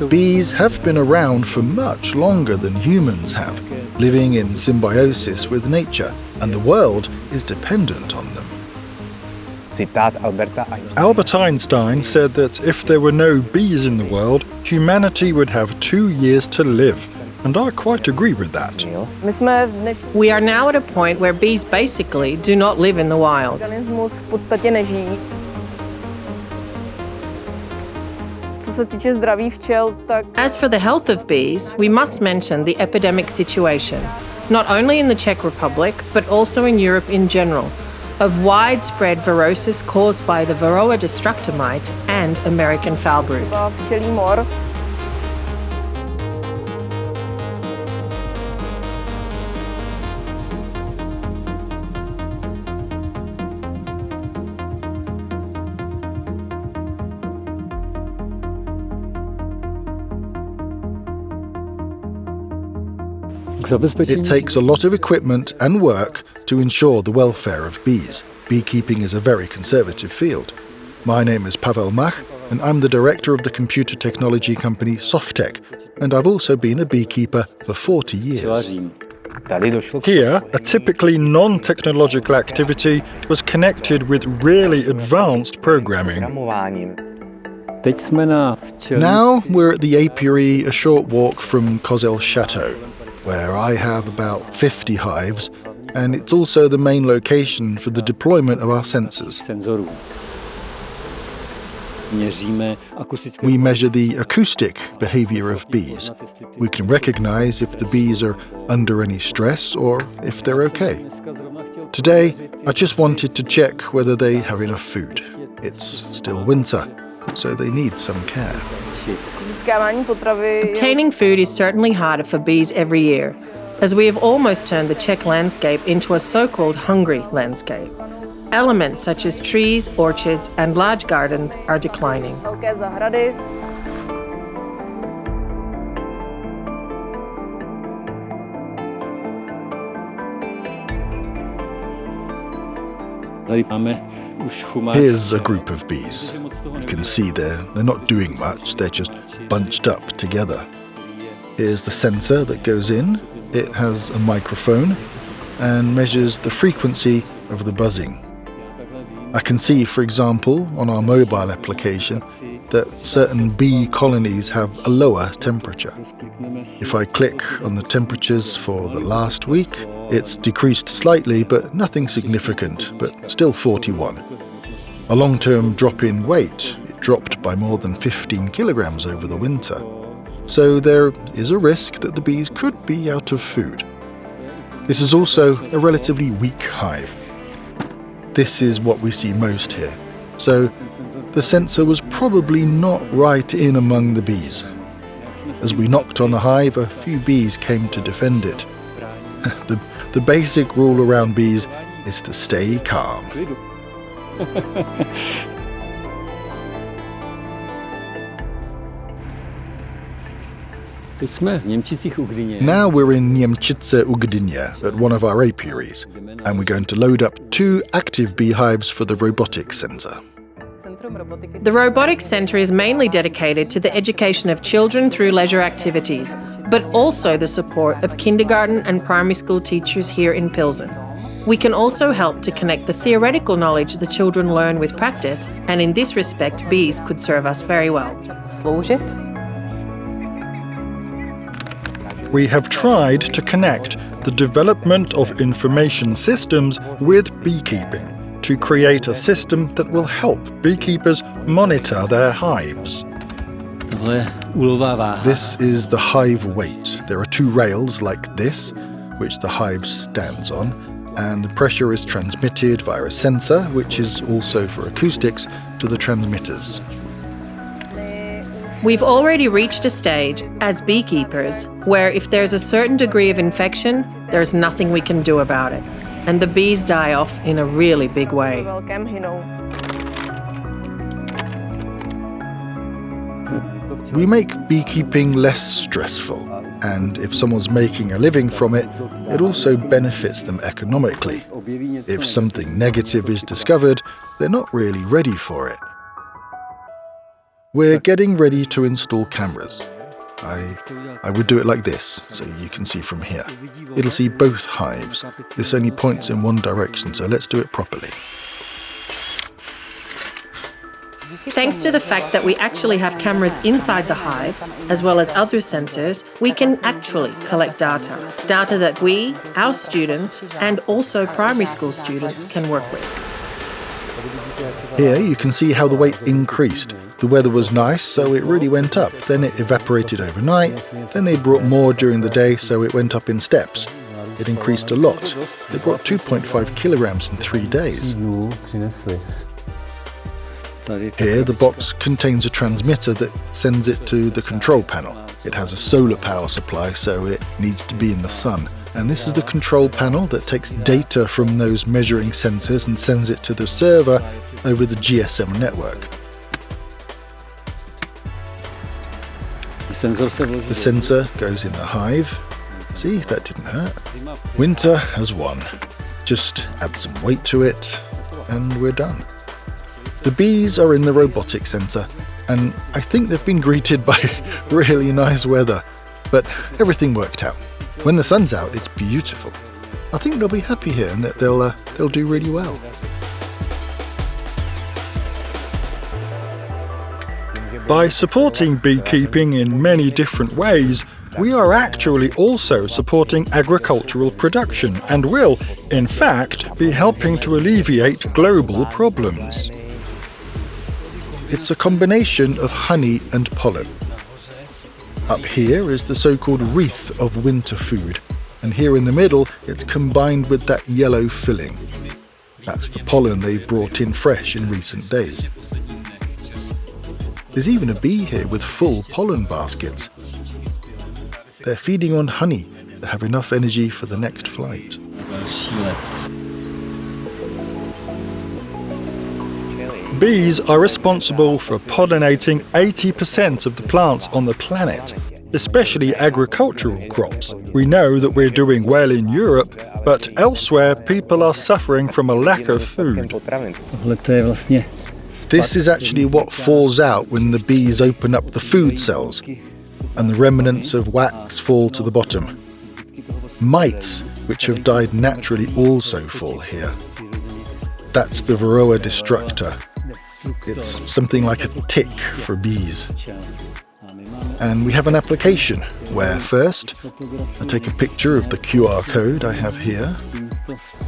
Bees have been around for much longer than humans have, living in symbiosis with nature, and the world is dependent on them. Albert Einstein said that if there were no bees in the world, humanity would have 2 years to live. And I quite agree with that. We are now at a point where bees basically do not live in the wild. As for the health of bees, we must mention the epidemic situation, not only in the Czech Republic, but also in Europe in general, of widespread virosis caused by the Varroa destructor mite and American foul brood. It takes a lot of equipment and work to ensure the welfare of bees. Beekeeping is a very conservative field. My name is Pavel Mach, and I'm the director of the computer technology company Softec, and I've also been a beekeeper for 40 years. Here, a typically non-technological activity was connected with really advanced programming. Now we're at the apiary, a short walk from Kozel Chateau, where I have about 50 hives, and it's also the main location for the deployment of our sensors. We measure the acoustic behavior of bees. We can recognize if the bees are under any stress or if they're okay. Today, I just wanted to check whether they have enough food. It's still winter, so they need some care. Obtaining food is certainly harder for bees every year, as we have almost turned the Czech landscape into a so-called hungry landscape. Elements such as trees, orchards, and large gardens are declining. Here's a group of bees. You can see they're not doing much, they're just bunched up together. Here's the sensor that goes in. It has a microphone and measures the frequency of the buzzing. I can see, for example, on our mobile application, that certain bee colonies have a lower temperature. If I click on the temperatures for the last week, it's decreased slightly, but nothing significant, but still 41. A long-term drop in weight, it dropped by more than 15 kilograms over the winter. So there is a risk that the bees could be out of food. This is also a relatively weak hive. This is what we see most here. So the sensor was probably not right in among the bees. As we knocked on the hive, a few bees came to defend it. The basic rule around bees is to stay calm. Now we're in Niemczyce u Gdynia at one of our apiaries, and we're going to load up 2 active beehives for the robotics centre. The Robotics Centre is mainly dedicated to the education of children through leisure activities, but also the support of kindergarten and primary school teachers here in Pilsen. We can also help to connect the theoretical knowledge the children learn with practice, and in this respect, bees could serve us very well. We have tried to connect the development of information systems with beekeeping to create a system that will help beekeepers monitor their hives. This is the hive weight. There are 2 rails like this, which the hive stands on, and the pressure is transmitted via a sensor, which is also for acoustics, to the transmitters. We've already reached a stage, as beekeepers, where if there's a certain degree of infection, there's nothing we can do about it, and the bees die off in a really big way. We make beekeeping less stressful, and if someone's making a living from it, it also benefits them economically. If something negative is discovered, they're not really ready for it. We're getting ready to install cameras. I would do it like this, so you can see from here. It'll see both hives. This only points in one direction, so let's do it properly. Thanks to the fact that we actually have cameras inside the hives, as well as other sensors, we can actually collect data that we, our students, and also primary school students can work with. Here you can see how the weight increased. The weather was nice, so it really went up. Then it evaporated overnight. Then they brought more during the day, so it went up in steps. It increased a lot. They brought 2.5 kilograms in 3 days. Here, the box contains a transmitter that sends it to the control panel. It has a solar power supply, so it needs to be in the sun. And this is the control panel that takes data from those measuring sensors and sends it to the server over the GSM network. The sensor goes in the hive. See, that didn't hurt. Winter has won. Just add some weight to it, and we're done. The bees are in the robotics centre, and I think they've been greeted by really nice weather. But everything worked out. When the sun's out, it's beautiful. I think they'll be happy here and that they'll do really well. By supporting beekeeping in many different ways, we are actually also supporting agricultural production and will, in fact, be helping to alleviate global problems. It's a combination of honey and pollen. Up here is the so-called wreath of winter food, and here in the middle it's combined with that yellow filling. That's the pollen they brought in fresh in recent days. There's even a bee here with full pollen baskets. They're feeding on honey to have enough energy for the next flight. Bees are responsible for pollinating 80% of the plants on the planet, especially agricultural crops. We know that we're doing well in Europe, but elsewhere people are suffering from a lack of food. This is actually what falls out when the bees open up the food cells, and the remnants of wax fall to the bottom. Mites, which have died naturally, also fall here. That's the Varroa destructor. It's something like a tick for bees. And we have an application where first I take a picture of the QR code I have here.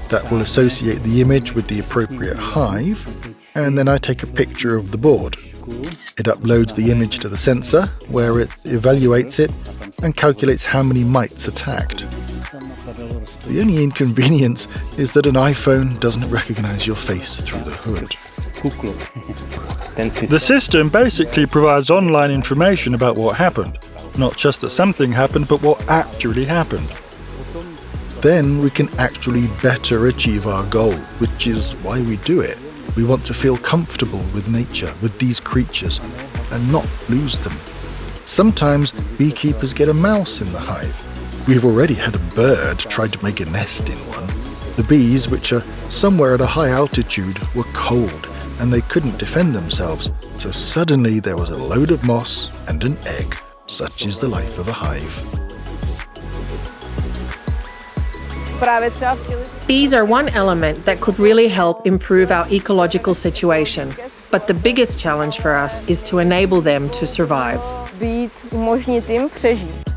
That will associate the image with the appropriate hive, and then I take a picture of the board. It uploads the image to the sensor, where it evaluates it and calculates how many mites attacked. The only inconvenience is that an iPhone doesn't recognize your face through the hood. The system basically provides online information about what happened. Not just that something happened, but what actually happened. Then we can actually better achieve our goal, which is why we do it. We want to feel comfortable with nature, with these creatures, and not lose them. Sometimes beekeepers get a mouse in the hive. We've already had a bird try to make a nest in one. The bees, which are somewhere at a high altitude, were cold, and they couldn't defend themselves, so suddenly there was a load of moss and an egg. Such is the life of a hive. Bees are one element that could really help improve our ecological situation. But the biggest challenge for us is to enable them to survive. Umožnit jim přežít.